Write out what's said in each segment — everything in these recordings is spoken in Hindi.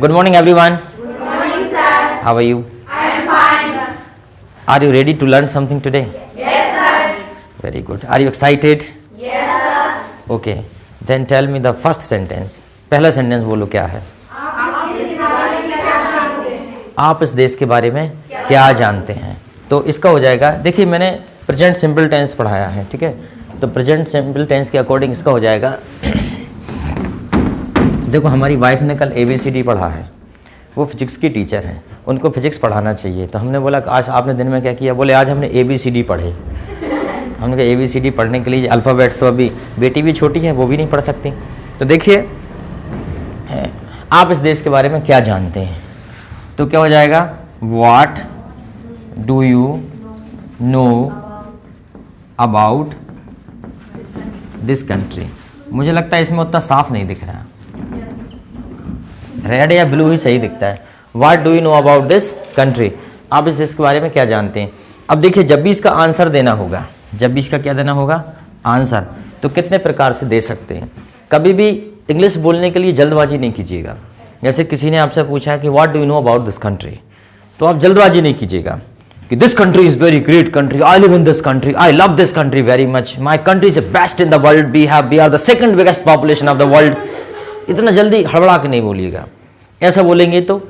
Good morning, everyone. Good morning, sir. How are you? I am fine. Are you ready to learn something today? Yes, sir. Very good. Are you excited? Yes, sir. Okay. Then tell me the first sentence. पहला सेंटेंस बोलो क्या है? आप इस देश के बारे में क्या जानते हैं? तो इसका हो जाएगा, देखिए मैंने प्रेजेंट सिंपल टेंस पढ़ाया है, ठीक है? तो प्रेजेंट सिंपल टेंस के अकॉर्डिंग इसका हो जाएगा, देखो हमारी वाइफ ने कल ABCD पढ़ा है, वो फिजिक्स की टीचर हैं, उनको फिजिक्स पढ़ाना चाहिए। तो हमने बोला कि आज आपने दिन में क्या किया? बोले आज हमने ABCD पढ़े। हमने कहा ABCD पढ़ने के लिए अल्फ़ाबेट्स तो अभी बेटी भी छोटी है, वो भी नहीं पढ़ सकती। तो देखिए आप इस देश के बारे में क्या जानते हैं? तो क्या हो जाएगा? What do you know about this country. मुझे लगता है इसमें उतना साफ नहीं दिख रहा, रेड या ब्लू ही सही दिखता है। What do you know about this country, आप इस देश के बारे में क्या जानते हैं? अब देखिए जब भी इसका आंसर देना होगा, जब भी इसका क्या देना होगा? आंसर, तो कितने प्रकार से दे सकते हैं। कभी भी इंग्लिश बोलने के लिए जल्दबाजी नहीं कीजिएगा। जैसे किसी ने आपसे पूछा कि what do you know about this country, तो आप जल्दबाजी नहीं कीजिएगा कि this country is very great country, I live in this country, I love this country very much, my country is the best in the world, we are the second biggest population of the world. इतना जल्दी हड़बड़ा के नहीं बोलिएगा, ऐसा बोलेंगे तो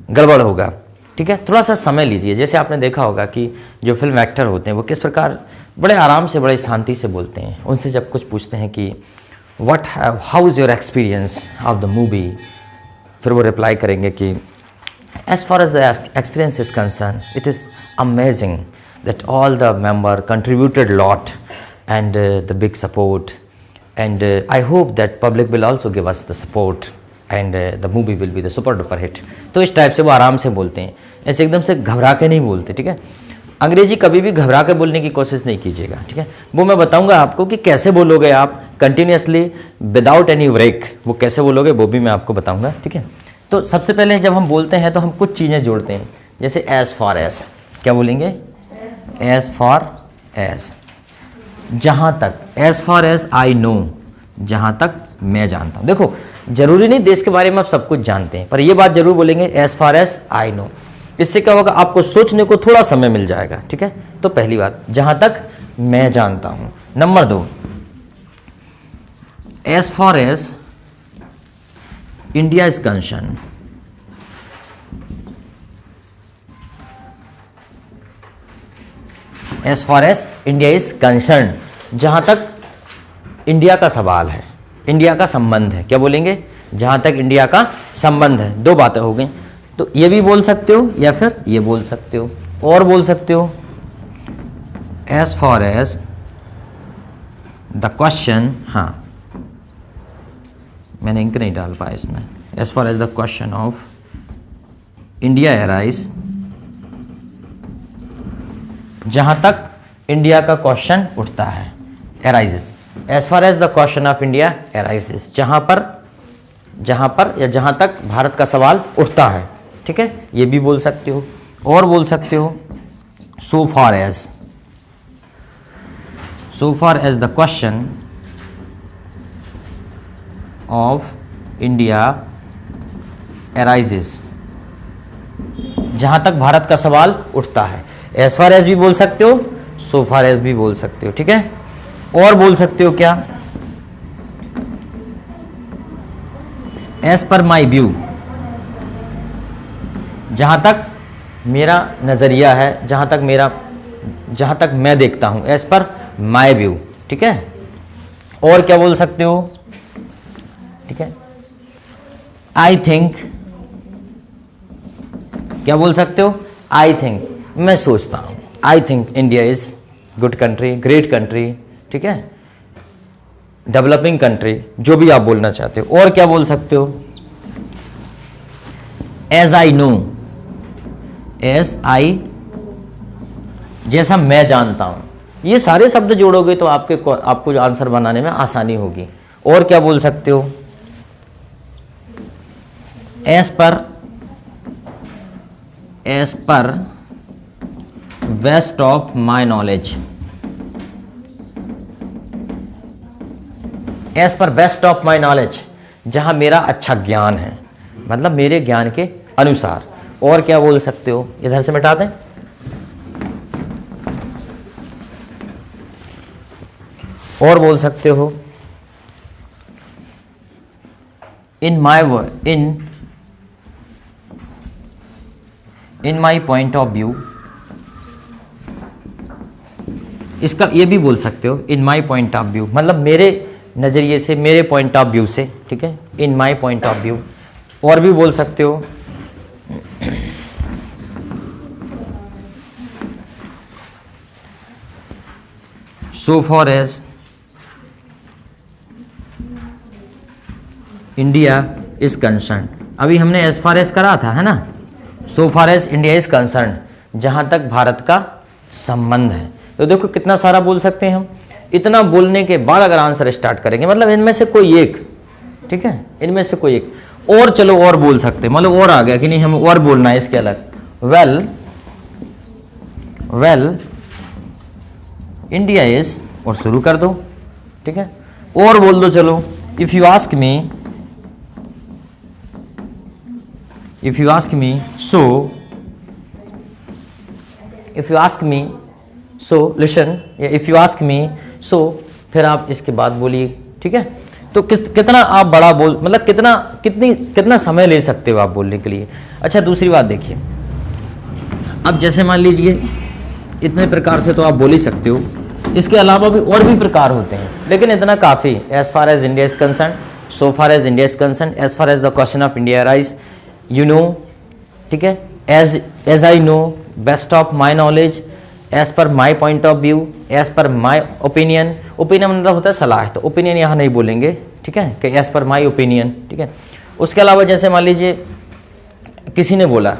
गड़बड़ होगा, ठीक है? थोड़ा सा समय लीजिए। जैसे आपने देखा होगा कि जो फिल्म एक्टर होते हैं वो किस प्रकार बड़े आराम से, बड़े शांति से बोलते हैं। उनसे जब कुछ पूछते हैं कि how is your experience of the movie, फिर वो रिप्लाई करेंगे कि as far as the experience is concerned, it is amazing that all the member contributed a lot and the big support, and I hope that public will also give us the support and the movie will be the super duper hit। तो इस टाइप से वो आराम से बोलते हैं, ऐसे एकदम से घबरा के नहीं बोलते, ठीक है? अंग्रेजी कभी भी घबरा के बोलने की कोशिश नहीं कीजिएगा, ठीक है? वो मैं बताऊंगा आपको कि कैसे बोलोगे आप कंटिन्यूसली विदाउट एनी ब्रेक, वो कैसे बोलोगे वो भी मैं आपको बताऊंगा, ठीक है? तो सबसे पहले जब हम बोलते हैं तो हम कुछ चीज़ें जोड़ते हैं, जैसे एज फॉर एज, क्या बोलेंगे? एज फॉर एज, जहाँ तक, as far as I know, जहाँ तक मैं जानता हूँ। देखो जरूरी नहीं देश के बारे में आप सब कुछ जानते हैं, पर ये बात जरूर बोलेंगे as far as I know. इससे क्या होगा? आपको सोचने को थोड़ा समय मिल जाएगा, ठीक है? तो पहली बात, जहाँ तक मैं जानता हूँ। Number 2, as far as India is concern, as far as India is concern, जहां तक इंडिया का सवाल है, इंडिया का संबंध है। क्या बोलेंगे? जहां तक इंडिया का संबंध है। दो बातें हो गई, तो ये भी बोल सकते हो या फिर ये बोल सकते हो, और बोल सकते हो as far as the question, हाँ मैंने इंक नहीं डाल पाया इसमें, as far as the question of India arise, जहां तक इंडिया का क्वेश्चन उठता है, arises, as far as the question of India arises, जहां पर या जहां तक भारत का सवाल उठता है, ठीक है? ये भी बोल सकते हो, और बोल सकते हो so far as the question of India arises, जहां तक भारत का सवाल उठता है। एज फार एज भी बोल सकते हो, सो फार एज भी बोल सकते हो, ठीक है? और बोल सकते हो क्या? एज पर माई व्यू, जहां तक मेरा नजरिया है, जहां तक मैं देखता हूं, एज पर माई व्यू, ठीक है? और क्या बोल सकते हो? ठीक है, आई थिंक, क्या बोल सकते हो? आई थिंक, मैं सोचता हूं, I think India is good country, great country, ठीक है? डेवलपिंग कंट्री, जो भी आप बोलना चाहते हो। और क्या बोल सकते हो? As I know, as I, जैसा मैं जानता हूं। ये सारे शब्द जोड़ोगे तो आपको जो आंसर बनाने में आसानी होगी। और क्या बोल सकते हो? As per best of my knowledge, as per best of my knowledge, जहां मेरा अच्छा ज्ञान है, मतलब मेरे ज्ञान के अनुसार। और क्या बोल सकते हो, इधर से मिटा दें, और बोल सकते हो इन माई पॉइंट ऑफ व्यू। इसका ये भी बोल सकते हो इन माई पॉइंट ऑफ व्यू, मतलब मेरे नज़रिए से, मेरे पॉइंट ऑफ व्यू से, ठीक है, इन माई पॉइंट ऑफ व्यू। और भी बोल सकते हो so far as India is concerned, अभी हमने as far as करा था, है ना। so far as India is concerned, जहां तक भारत का संबंध है। तो देखो कितना सारा बोल सकते हैं हम। इतना बोलने के बाद अगर आंसर स्टार्ट करेंगे, मतलब इनमें से कोई एक, ठीक है, इनमें से कोई एक। और चलो और बोल सकते हैं, मतलब और आ गया कि नहीं, हम और बोलना है इसके अलग। वेल इंडिया इज, और शुरू कर दो, ठीक है, और बोल दो। चलो if you ask me so listen, या इफ यू आस्क मी सो, फिर आप इसके बाद बोलिए, ठीक है। तो कितना आप बड़ा बोल, मतलब कितना समय ले सकते हो आप बोलने के लिए। अच्छा दूसरी बात देखिए, अब जैसे मान लीजिए इतने प्रकार से तो आप बोल ही सकते हो, इसके अलावा भी और भी प्रकार होते हैं, लेकिन इतना काफ़ी। As far as India is concern, so far as India is concern, as far as the question of India rise, you know, ठीक है, as I know, best of my knowledge, as per my point of view, as per my opinion. Opinion मतलब होता है सलाह, तो ओपिनियन यहाँ नहीं बोलेंगे, ठीक है, कि एज पर माई ओपिनियन, ठीक है। उसके अलावा जैसे मान लीजिए किसी ने बोला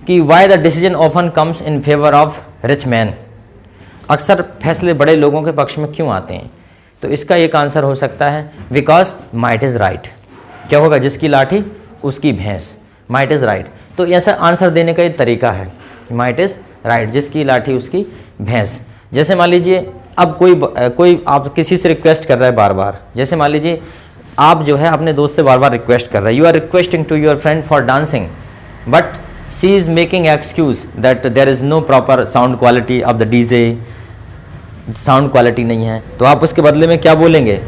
कि why the decision often comes in favour of rich man, अक्सर फैसले बड़े लोगों के पक्ष में क्यों आते हैं। तो इसका एक आंसर हो सकता है बिकॉज माइट इज़ राइट। क्या होगा, जिसकी लाठी उसकी भैंस, माइट इज़ राइट। तो ऐसा आंसर देने का एक तरीका है, माइट इज़ राइट, जिसकी लाठी उसकी भैंस। जैसे मान लीजिए अब कोई आप किसी से रिक्वेस्ट कर रहा है बार बार, जैसे मान लीजिए आप जो है अपने दोस्त से बार बार रिक्वेस्ट कर रहे हैं, you are requesting to your friend for dancing, but she is making excuse that there is no proper sound quality of the DJ, sound quality नहीं है। तो आप उसके बदले में क्या बोलेंगे,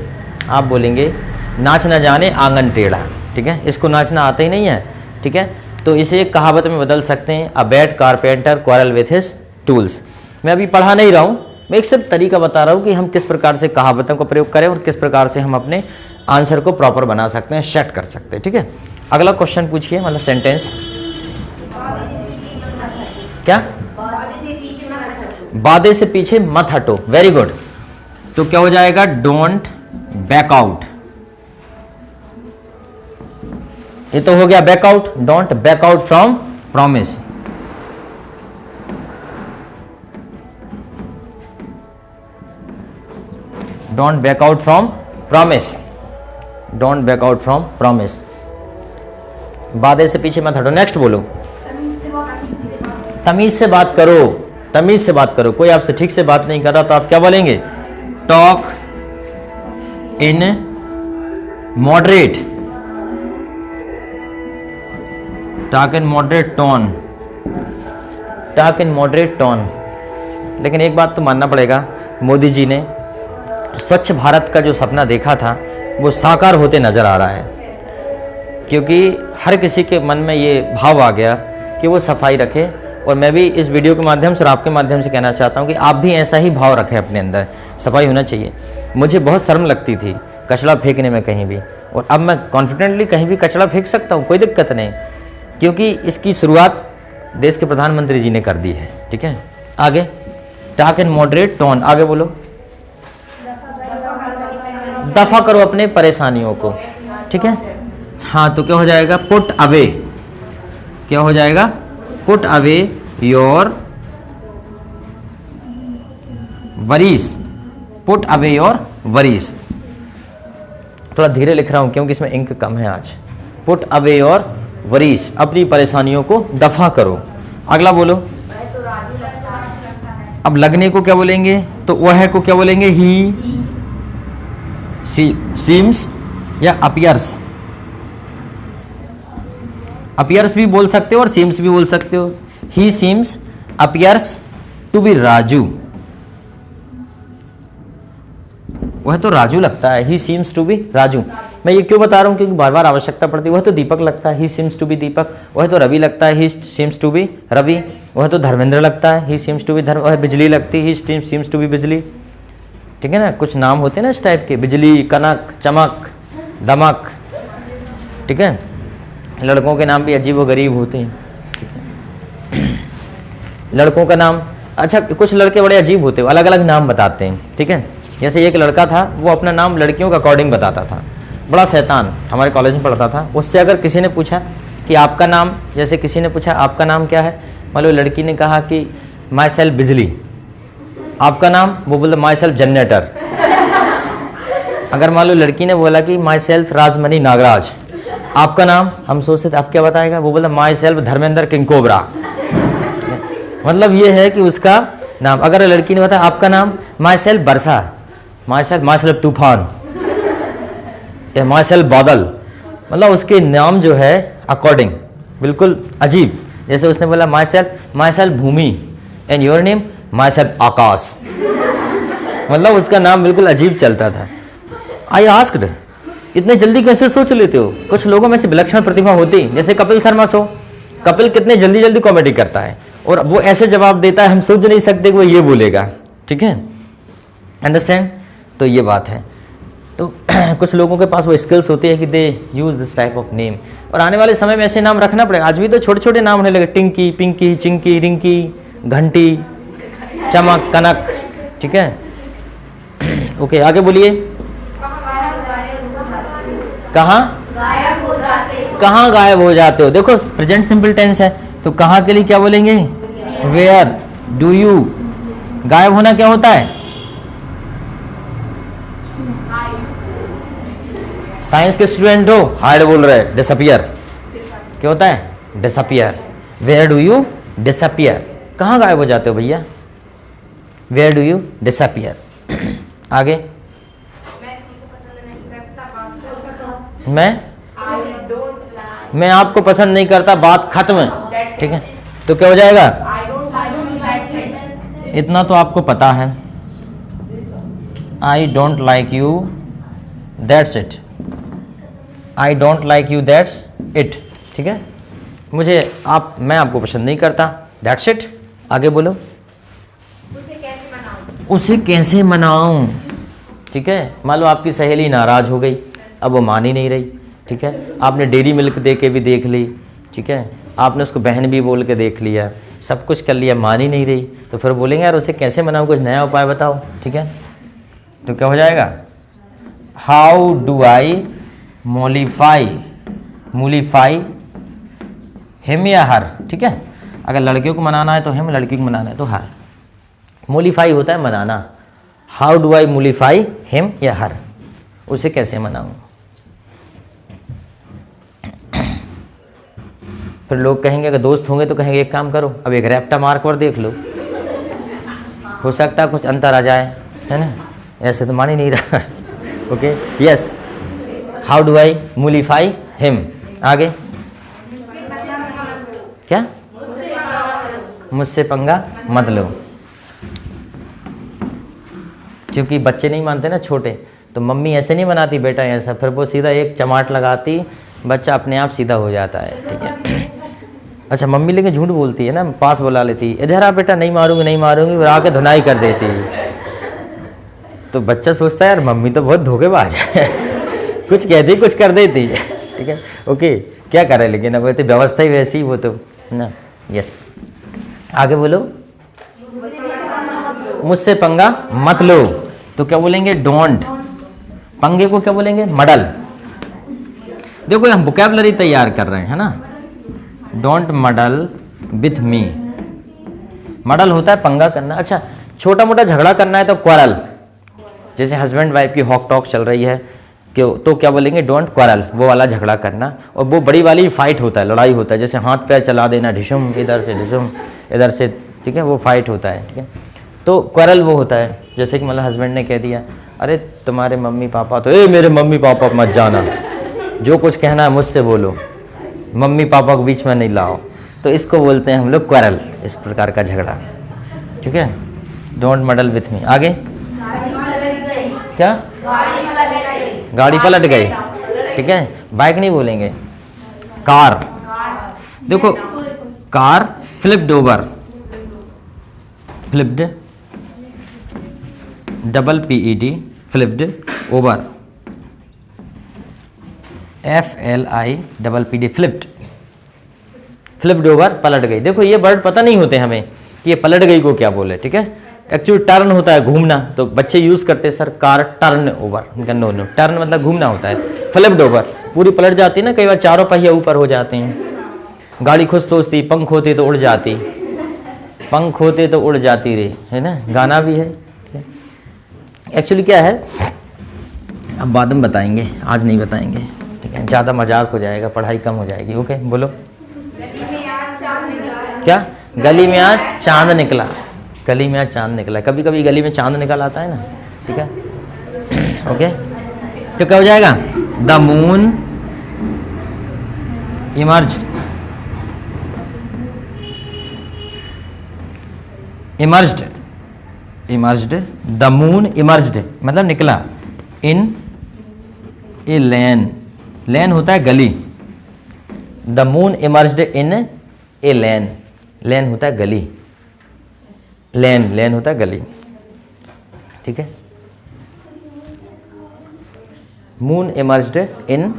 आप बोलेंगे नाच न जाने आंगन टेढ़ा, ठीक है, इसको नाचना आता ही नहीं है, ठीक है। तो इसे एक कहावत में बदल सकते हैं, a bad carpenter quarrel with his tools. मैं अभी पढ़ा नहीं रहा हूँ, मैं एक सिर्फ तरीका बता रहा हूँ कि हम किस प्रकार से कहावतों का प्रयोग करें और किस प्रकार से हम अपने आंसर को प्रॉपर बना सकते हैं, सेट कर सकते हैं, ठीक है। अगला क्वेश्चन पूछिए, मतलब सेंटेंस क्या, बादे से पीछे मत हटो, वेरी गुड। तो क्या हो जाएगा, डोंट बैक आउट। ये तो हो गया back out, don't back out from promise. Don't back out from promise, don't back out from promise. बादे से पीछे मत हटो। नेक्स्ट बोलो, तमीज से बात करो, तमीज से बात करो। कोई आपसे ठीक से बात नहीं कर रहा तो आप क्या बोलेंगे, talk in moderate, talk in moderate tone, talk in moderate tone. लेकिन एक बात तो मानना पड़ेगा, मोदी जी ने स्वच्छ भारत का जो सपना देखा था वो साकार होते नजर आ रहा है, क्योंकि हर किसी के मन में ये भाव आ गया कि वो सफाई रखे। और मैं भी इस वीडियो के माध्यम से और आपके माध्यम से कहना चाहता हूँ कि आप भी ऐसा ही भाव रखें अपने अंदर, सफाई होना चाहिए। मुझे बहुत शर्म लगती थी कचरा फेंकने में कहीं भी, और अब मैं कॉन्फिडेंटली कहीं भी कचरा फेंक सकता हूँ, कोई दिक्कत नहीं, क्योंकि इसकी शुरुआत देश के प्रधानमंत्री जी ने कर दी है, ठीक है। आगे, टॉक इन मॉडरेट टोन, आगे बोलो, दफा करो अपने परेशानियों को, ठीक है। हाँ, तो क्या हो जाएगा, पुट अवे, क्या हो जाएगा, put away your worries, put away your worries. थोड़ा धीरे लिख रहा हूं क्योंकि इसमें इंक कम है आज। पुट अवे योर वरीज, अपनी परेशानियों को दफा करो। अगला बोलो, अब लगने को क्या बोलेंगे, तो वह को क्या बोलेंगे, ही, सीम्स या अपीयर्स। अपीयर्स भी बोल सकते हो और सीम्स भी बोल सकते हो। He seems appears to be Raju, वह तो राजू लगता है। He seems to be Raju. मैं ये क्यों बता रहा हूँ, क्योंकि बार बार आवश्यकता पड़ती है। वह तो दीपक लगता है, he seems to be Deepak. वह तो रवि लगता है, he seems to be Ravi. वह तो धर्मेंद्र लगता है, ही सीम्स टू बी धर्म। वह बिजली लगती है, ही सीम्स टू बी बिजली। ठीक है ना, कुछ नाम होते हैं ना इस टाइप के, बिजली, कनक, चमक, दमक। ठीक है, लड़कों के नाम भी अजीब व गरीब होते हैं। लड़कों का नाम, अच्छा कुछ लड़के बड़े अजीब होते हैं, अलग अलग नाम बताते हैं। ठीक है, जैसे एक लड़का था, वो अपना नाम लड़कियों के अकॉर्डिंग बताता था, बड़ा शैतान, हमारे कॉलेज में पढ़ता था। उससे अगर किसी ने पूछा कि आपका नाम, जैसे किसी ने पूछा आपका नाम क्या है, मान लो लड़की ने कहा कि माई सेल्फ बिजली, आपका नाम, वो बोला माई सेल्फ जनरेटर। अगर मान लो लड़की ने बोला कि माई सेल्फ राजमणि नागराज, आपका नाम, हम सोचते थे अब क्या बताएगा, वो बोला my self Dharmendra king cobra. मतलब ये है कि उसका नाम। अगर लड़की ने बताया आपका नाम माई सेल्फ बरसा, माई सेल्फ तूफान, या माई सेल्फ बादल, मतलब उसके नाम जो है अकॉर्डिंग बिल्कुल अजीब। जैसे उसने बोला myself Bhumi and your name myself Aakash, मतलब उसका नाम बिल्कुल अजीब चलता था। आई आस्क्ड, इतने जल्दी कैसे सोच लेते हो? कुछ लोगों में से विलक्षण प्रतिभा होती, जैसे कपिल शर्मा शो, कपिल कितने जल्दी जल्दी कॉमेडी करता है और वो ऐसे जवाब देता है, हम सोच नहीं सकते कि वो ये बोलेगा। ठीक है, अंडरस्टैंड? तो ये बात है। तो कुछ लोगों के पास वो स्किल्स होती है कि they use this type of name, और आने वाले समय में ऐसे नाम रखना पड़ेगा। आज भी तो छोटे छोटे नाम होने लगे, टिंकी, पिंकी, चिंकी, रिंकी, घंटी, चमक, कनक। ठीक है, ओके, आगे बोलिए। कहाँ गायब हो जाते हो? देखो प्रेजेंट सिंपल टेंस है, तो कहाँ के लिए क्या बोलेंगे? Where do you. गायब होना क्या होता है? साइंस के स्टूडेंट हो, हाइड बोल रहे, डिसअपियर। क्या होता है? Disappear. Where do you disappear, कहाँ गायब हो जाते हो भैया? Where do you disappear. आगे, मैं आपको पसंद नहीं करता, बात खत्म। ठीक है, तो क्या हो जाएगा? इतना तो आपको पता है, I don't like you that's it. I don't like you that's it. ठीक है, मैं आपको पसंद नहीं करता, दैट्स इट। आगे बोलो। उसे कैसे मनाऊं? ठीक है, मान लो आपकी सहेली नाराज हो गई, अब वो मान ही नहीं रही। ठीक है, आपने डेयरी मिल्क दे के भी देख ली, ठीक है, आपने उसको बहन भी बोल के देख लिया, सब कुछ कर लिया, मान ही नहीं रही, तो फिर बोलेंगे यार उसे कैसे मनाऊं, कुछ नया उपाय बताओ। ठीक है, तो क्या हो जाएगा? How do I mollify him या हर। ठीक है, अगर लड़कियों को मनाना है तो हिम, लड़की को मनाना है तो हर। मोलिफाई होता है मनाना। How do I mollify him या हर, उसे कैसे मनाऊं? फिर लोग कहेंगे, अगर दोस्त होंगे तो कहेंगे एक काम करो, अब एक रैप्टा मार्क और देख लो, हो सकता है कुछ अंतर आ जाए, है ना? ऐसे तो मान ही नहीं रहा। Okay, yes, how do I mollify him. आगे क्या? मुझसे पंगा मत लो। क्योंकि बच्चे नहीं मानते ना छोटे, तो मम्मी ऐसे नहीं बनाती बेटा ऐसा, फिर वो सीधा एक चमाट लगाती, बच्चा अपने आप सीधा हो जाता है। ठीक है, अच्छा मम्मी लेकिन झूठ बोलती है ना, पास बुला लेती, इधर आ बेटा, नहीं मारूंगी, और आके धुनाई कर देती है। तो बच्चा सोचता है यार मम्मी तो बहुत धोखेबाज है, कुछ कहती कुछ कर देती है। ठीक है, ओके, क्या करे, लेकिन अब तो व्यवस्था ही वैसी, वो तो ना। यस, आगे बोलो। मुझसे पंगा मत लो, तो क्या बोलेंगे? डोंट। पंगे को क्या बोलेंगे? मडल। देखो हम वोकैबुलरी तैयार कर रहे हैं, है ना? Don't मडल with me. मडल होता है पंगा करना। अच्छा, छोटा मोटा झगड़ा करना है तो क्वारल, जैसे हस्बैंड वाइफ की हॉक टॉक चल रही है क्यों, तो क्या बोलेंगे? डोंट क्वारल, वो वाला झगड़ा करना। और वो बड़ी वाली फाइट होता है, लड़ाई होता है, जैसे हाथ पैर चला देना, ढिशुम इधर से ढिशुम इधर से। ठीक है, वो फाइट होता है। ठीक है, तो क्वारल वो होता है जैसे कि मतलब हस्बैंड ने कह दिया, अरे तुम्हारे मम्मी पापा तो, मेरे मम्मी पापा मत जाना, जो कुछ कहना है मुझसे बोलो। मम्मी पापा को बीच में नहीं लाओ, तो इसको बोलते हैं हम लोग क्वेरल, इस प्रकार का झगड़ा। ठीक है, डोंट मडल विथ मी। आगे क्या, गाड़ी पलट गई। ठीक है, बाइक नहीं बोलेंगे, कार। देखो car flipped over, flipped, double PED, flipped over, FLIPPD, flipped, flipped over, पलट गई। देखो ये वर्ड पता नहीं होते हमें कि ये पलट गई को क्या बोले। ठीक है, एक्चुअली टर्न होता है घूमना, तो बच्चे यूज करते हैं sir car turn over, no no, turn मतलब घूमना होता है, फ्लिप्ड ओवर पूरी पलट जाती है ना, कई बार चारों पहिया ऊपर हो जाते हैं। गाड़ी खुद सोचती पंख होते तो उड़ जाती, पंख होते तो उड़ जाती रे, है ना, गाना भी है। एक्चुअली क्या है, अब बाद में बताएंगे, आज नहीं बताएंगे। ठीक है, ज़्यादा मजाक हो जाएगा, पढ़ाई कम हो जाएगी। ओके, बोलो क्या, गली में आज चांद निकला, गली में आज चांद निकला। कभी कभी गली में चांद निकल आता है ना। ठीक है, ओके, तो क्या हो जाएगा, the moon emerged, emerged, emerged, the moon emerged मतलब निकला, इन ए लेन, लेन होता है गली, द मून इमर्ज्ड इन ए लेन, लेन होता है गली, लेन, लेन होता है गली। ठीक है, मून इमर्ज्ड इन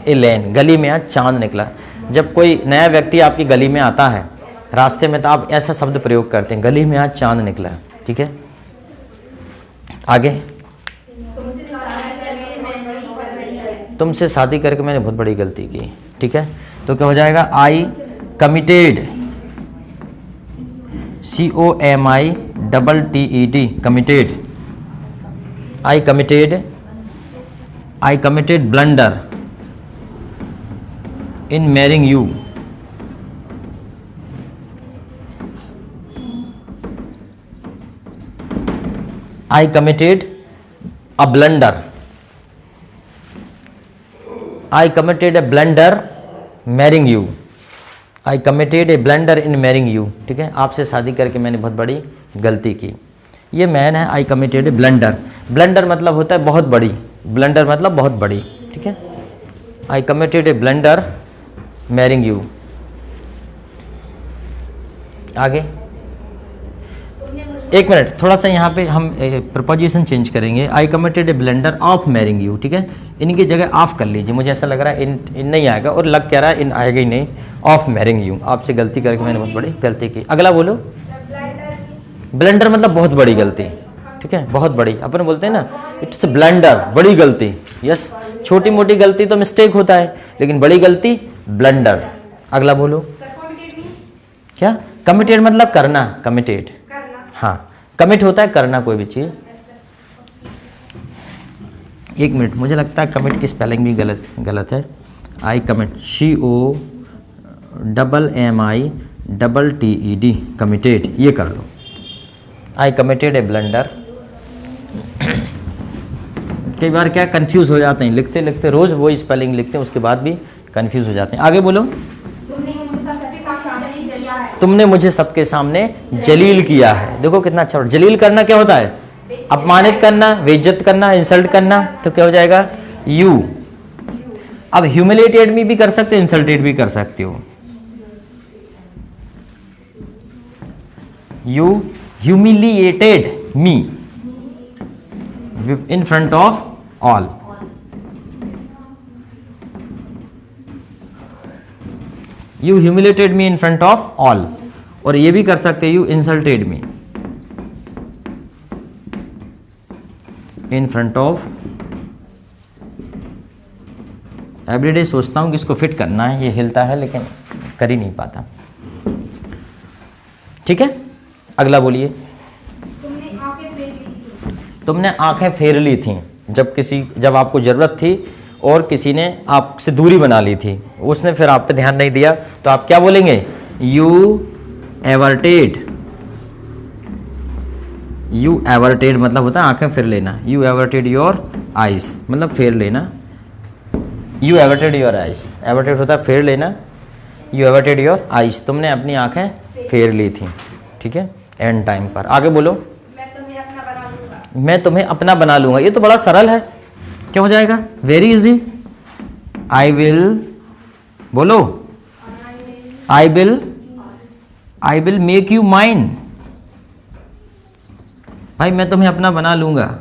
ए लेन, गली में आज चांद निकला। जब कोई नया व्यक्ति आपकी गली में आता है रास्ते में, तो आप ऐसा शब्द प्रयोग करते हैं, गली में आज चांद निकला। ठीक है, आगे, तुमसे शादी करके मैंने बहुत बड़ी गलती की। ठीक है, तो क्या हो जाएगा, आई committed, COMITTED, committed, I committed, I committed blunder in marrying you, I committed a blunder, I committed A blunder marrying you, I committed A blunder in marrying you. ठीक है, आपसे शादी करके मैंने बहुत बड़ी गलती की। ये मैन है, आई कमिटेड ए ब्लंडर, ब्लंडर मतलब होता है बहुत बड़ी, ब्लंडर मतलब बहुत बड़ी। ठीक है, आई committed A blunder marrying you. आगे, एक मिनट, थोड़ा सा यहाँ पे हम प्रपोजिशन चेंज करेंगे, आई committed A blunder of marrying you. ठीक है, इनकी जगह ऑफ कर लीजिए, मुझे ऐसा लग रहा है इन नहीं आएगा, और लग क्या रहा है इन आएगा ही नहीं, ऑफ मैरिंग यू, आपसे गलती करके मैंने बहुत बड़ी गलती की। अगला बोलो, ब्लंडर मतलब बहुत बड़ी गलती। ठीक है, बहुत बड़ी, अपन बोलते हैं ना इट्स ब्लंडर, बड़ी गलती। यस, छोटी मोटी गलती तो मिस्टेक होता है, लेकिन बड़ी गलती ब्लंडर। अगला बोलो, क्या, कमिटेड मतलब करना, कमिटेड, हाँ, कमिट होता है करना कोई भी चीज़। एक मिनट, मुझे लगता है कमिट की स्पेलिंग भी गलत है। आई कमिट, COMMITTED, कमिटेड, ये कर लो, आई कमिटेड ए ब्लंडर। कई बार क्या कंफ्यूज हो जाते हैं, लिखते लिखते रोज वही स्पेलिंग लिखते हैं, उसके बाद भी कंफ्यूज हो जाते हैं। आगे बोलो, तुमने मुझे सबके सामने जलील किया है। देखो कितना अच्छा, जलील करना क्या होता है, अपमानित करना, बेइज्जत करना, इंसल्ट करना, तो क्या हो जाएगा, यू। अब ह्यूमिलेटेड मी भी कर सकते हो, इंसल्टेड भी कर सकते हो। You humiliated me in front of all, you humiliated me in front of all. और ये भी कर सकते, you insulted me in front of, everyday सोचता हूं कि इसको फिट करना है, ये हिलता है लेकिन कर ही नहीं पाता। ठीक है, अगला बोलिए, तुमने आंखें फेर ली थी जब आपको जरूरत थी और किसी ने आपसे दूरी बना ली थी, उसने फिर आप पे ध्यान नहीं दिया, तो आप क्या बोलेंगे, यू एवर्टेड। यू एवर्टेड मतलब होता है आंखें फेर लेना, यू एवर्टेड योर आइज मतलब फेर लेना you averted your eyes, averted होता है फेर लेना, यू एवर्टेड योर आइज, तुमने अपनी आंखें फेर ली थी, ठीक है, एंड टाइम पर। आगे बोलो, मैं तुम्हें अपना बना लूंगा। मैं तुम्हें अपना बना लूंगा, ये तो बड़ा सरल है, क्या हो जाएगा, वेरी इजी। आई विल, बोलो, I will make you mine, भाई मैं तुम्हें अपना बना लूंगा,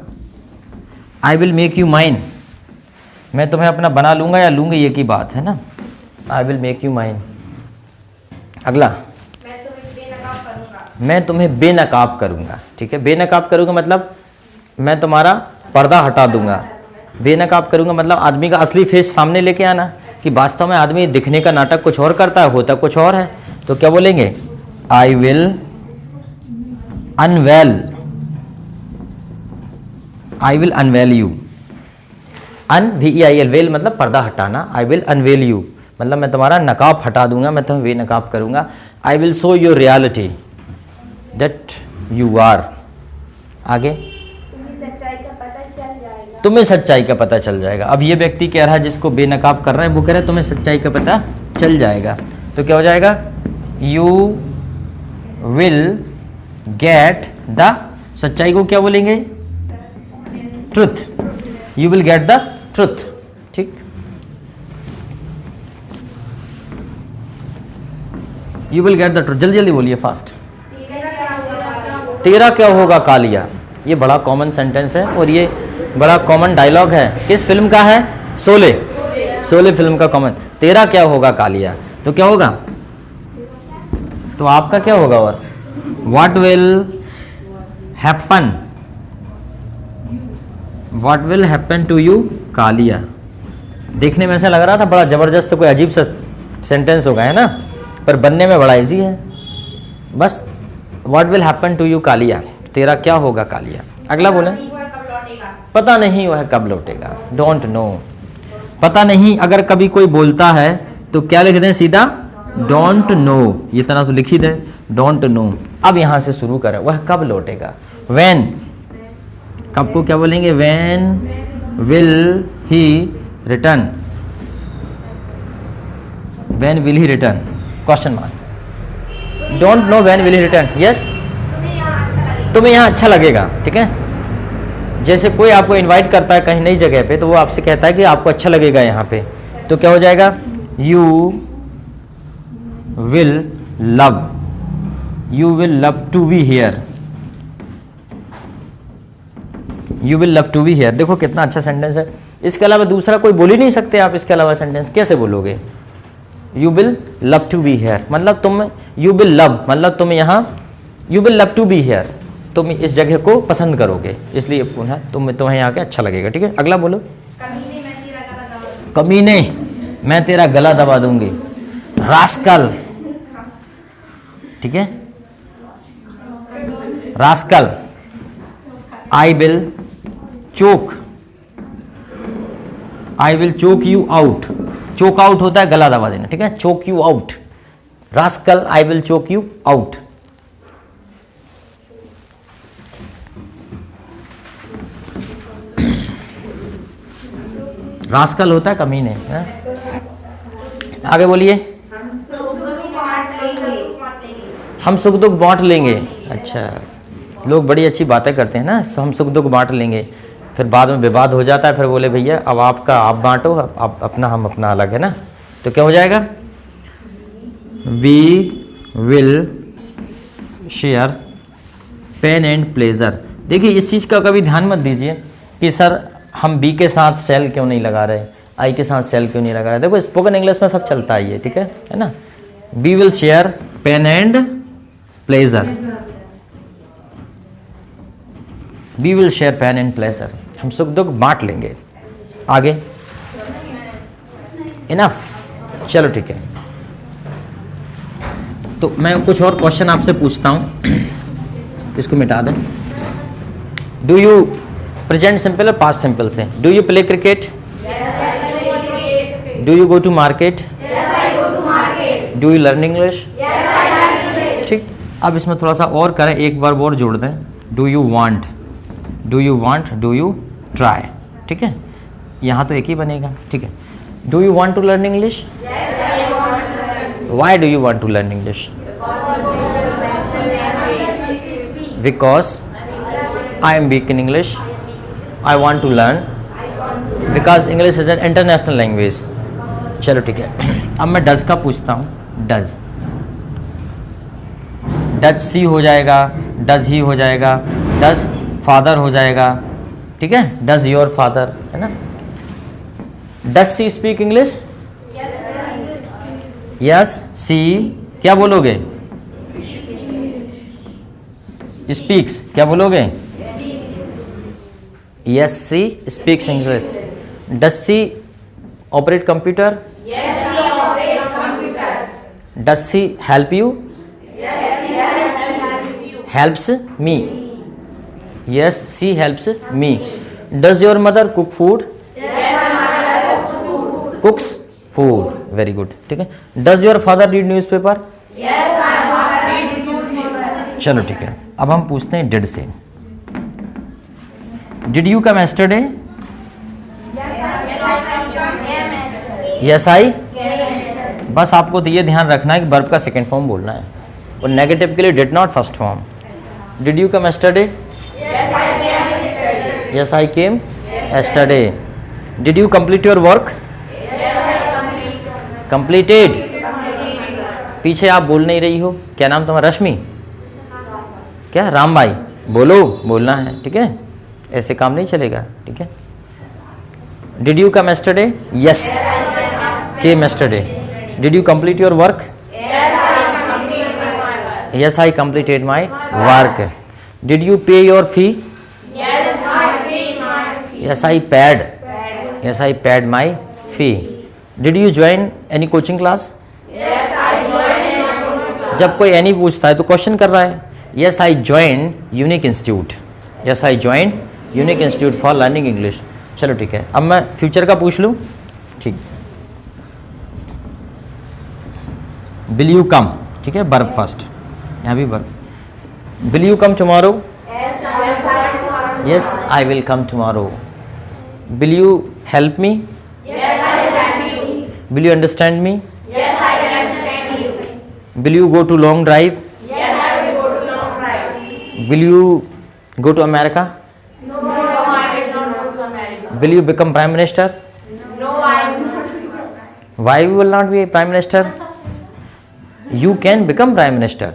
I will make you mine, मैं तुम्हें अपना बना लूंगा या लूंगी ये की बात है ना, I will make you mine. अगला, मैं तुम्हें बेनकाब करूंगा। मैं तुम्हें बेनकाब करूंगा, ठीक है, बेनकाब करूंगा मतलब मैं तुम्हारा पर्दा हटा दूंगा, बेनकाब करूंगा मतलब आदमी का असली फेस सामने लेके आना, कि वास्तव में आदमी दिखने का नाटक कुछ और करता है, होता कुछ और है, तो क्या बोलेंगे, I will unveil, I will unveil you, UNVEIL, veil मतलब पर्दा हटाना, आई विल अनवेल यू मतलब मैं तुम्हारा नकाब हटा दूंगा, मैं तुम्हें बेनकाब करूंगा, I will show your reality that you are. आगे, तुम्हें सच्चाई का पता चल जाएगा। तुम्हें सच्चाई का पता चल जाएगा। अब ये व्यक्ति कह रहा है जिसको बेनकाब कर रहा है, वो कह रहा है तुम्हें सच्चाई का पता चल जाएगा, तो क्या हो जाएगा, यू विल गेट द, सच्चाई को क्या बोलेंगे, truth, you will get the truth, ठीक। You will get the truth, जल्दी जल्दी बोलिए, फास्ट। तेरा क्या होगा कालिया, ये बड़ा कॉमन सेंटेंस है और ये बड़ा कॉमन डायलॉग है, किस फिल्म का है, शोले, शोले फिल्म का कॉमन, तेरा क्या होगा कालिया, तो क्या होगा, तो आपका क्या होगा, और what will happen, what will happen to you Kalia. देखने में ऐसा लग रहा था बड़ा जबरदस्त कोई अजीब सा सेंटेंस होगा, है ना, पर बनने में बड़ा इजी है, बस what will happen to you Kalia, तेरा क्या होगा कालिया। अगला बोले, कब लौटेगा। पता नहीं वह कब लौटेगा, डोंट नो, पता नहीं अगर कभी कोई बोलता है तो क्या लिख दें, सीधा डोंट नो, ये तरह तो लिखी दे, डोंट नो। अब यहां से शुरू करें, वह कब लौटेगा, व्हेन, कब को क्या बोलेंगे, when will he return, when will he return, question mark, don't know when will he return, yes, तुम्हें यहाँ अच्छा लगेगा, ठीक है, जैसे कोई आपको इनवाइट करता है कहीं नई जगह पे, तो वो आपसे कहता है कि आपको अच्छा लगेगा यहाँ पे, तो क्या हो जाएगा, you will love, you will love to be here, you will love to be here. देखो कितना अच्छा सेंटेंस है, इसके अलावा दूसरा कोई बोल ही नहीं सकते आप, इसके अलावा सेंटेंस कैसे बोलोगे, you will love to be here मतलब तुम, यू विल लव मतलब तुम यहाँ, you will love to be here, तुम इस जगह को पसंद करोगे, इसलिए पुनः तुम्हें यहाँ के अच्छा लगेगा, ठीक है। अगला बोलो, कमीने मैं तेरा गला दबा दूंगी, रास्कल, ठीक है, rascal, I will choke, I will choke you out, choke out होता है गला दबा देना, ठीक है, choke you out, rascal I will choke you out. Rascal होता है कमीने, है? आगे बोलिए, हम सुख दुख बांट लेंगे, अच्छा, लोग बड़ी अच्छी बातें करते हैं ना, हम सुख दुख बांट लेंगे, फिर बाद में विवाद हो जाता है, फिर बोले भैया अब आपका आप बांटो, अब अपना हम अपना अलग, है ना, तो क्या हो जाएगा, we will share pain and pleasure. देखिए इस चीज़ का कभी ध्यान मत दीजिए कि सर हम बी के साथ सेल क्यों नहीं लगा रहे, आई के साथ सेल क्यों नहीं लगा रहे, देखो स्पोकन इंग्लिश में सब चलता है ये, ठीक है ना, we will share pain and pleasure, we will share pain and pleasure, हम सुख दुख बांट लेंगे। आगे, इनफ, चलो ठीक है, तो मैं कुछ और क्वेश्चन आपसे पूछता हूं, इसको मिटा दें। डू यू, प्रेजेंट सिंपल और पास्ट सिंपल से, do you play cricket, do you go to market, do you learn English, ठीक। अब इसमें थोड़ा सा और करें, एक वर्ब और जोड़ दें, do you want, do you want, do you try, ठीक है, यहाँ तो एक ही बनेगा, ठीक है। Do you want to learn English? Why do you want to learn English? Because I am weak in English. I want to learn because English is an international language. चलो ठीक है, अब मैं डज का पूछता हूँ. डज सी हो जाएगा, डज ही हो जाएगा, डज फादर हो जाएगा. ठीक है, डज योर फादर, है ना. Does she speak English? Yes she क्या बोलोगे? स्पीक्स क्या बोलोगे? Yes she speaks English. Does she operate computer? Does she help you? Helps me. Yes she helps me. Does your mother cook food? Cooks food. Very good. ठीक है. Does your father read newspaper? चलो ठीक है, अब हम पूछते हैं डिड से. Did you come yesterday? Yes I. बस आपको तो ये ध्यान रखना है कि वर्ब का सेकेंड फॉर्म बोलना है और नेगेटिव के लिए did not first form. Did you come yesterday? Yes I came yesterday. Did you complete your work? Completed. पीछे आप बोल नहीं रही हो. क्या नाम तुम्हारा? रश्मि. क्या? राम भाई. बोलो, बोलना है. ठीक है, ऐसे काम नहीं चलेगा. ठीक है. Did you come yesterday? Yes came yesterday. Did you complete your work? Yes I completed my work. Did you pay your fee? Yes I paid. Yes I paid my fee. Did you join any coaching class? जब कोई एनी पूछता है तो क्वेश्चन कर रहा है. Yes I join unique institute. Yes I join unique institute for learning English. चलो ठीक है, अब मैं फ्यूचर का पूछ लूँ. ठीक. Will you come. ठीक है, वर्ब फर्स्ट. यहाँ भी verb. Will you come tomorrow? Yes I will come tomorrow. Will you help me? Will you understand me? Yes, I can understand you. Will you go to long drive? Yes, I will go to long drive. Will you go to America? No, I will not go to America. Will you become Prime Minister? No, I will not become Prime Minister. Why you will not be a Prime Minister? You can become Prime Minister,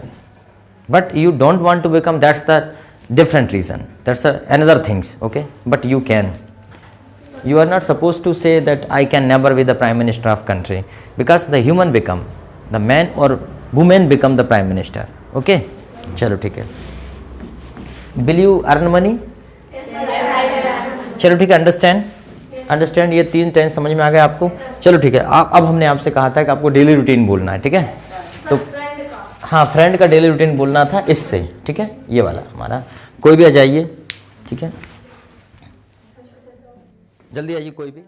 but you don't want to become. That's the different reason. That's another things. Okay, but you can. You are not supposed to say that I can never be the Prime Minister of country, because the human become, the man or woman become the Prime Minister. Okay? चलो ठीक है. Will you earn money? चलो ठीक है. Understand ये 3 टेंस समझ में आ गए आपको. चलो ठीक है. अब हमने आपसे कहा था कि आपको डेली रूटीन बोलना है. ठीक है, तो हाँ, फ्रेंड का डेली रूटीन बोलना था इससे. ठीक है, ये वाला हमारा. कोई भी आ जाइए. ठीक है, जल्दी आइए कोई भी.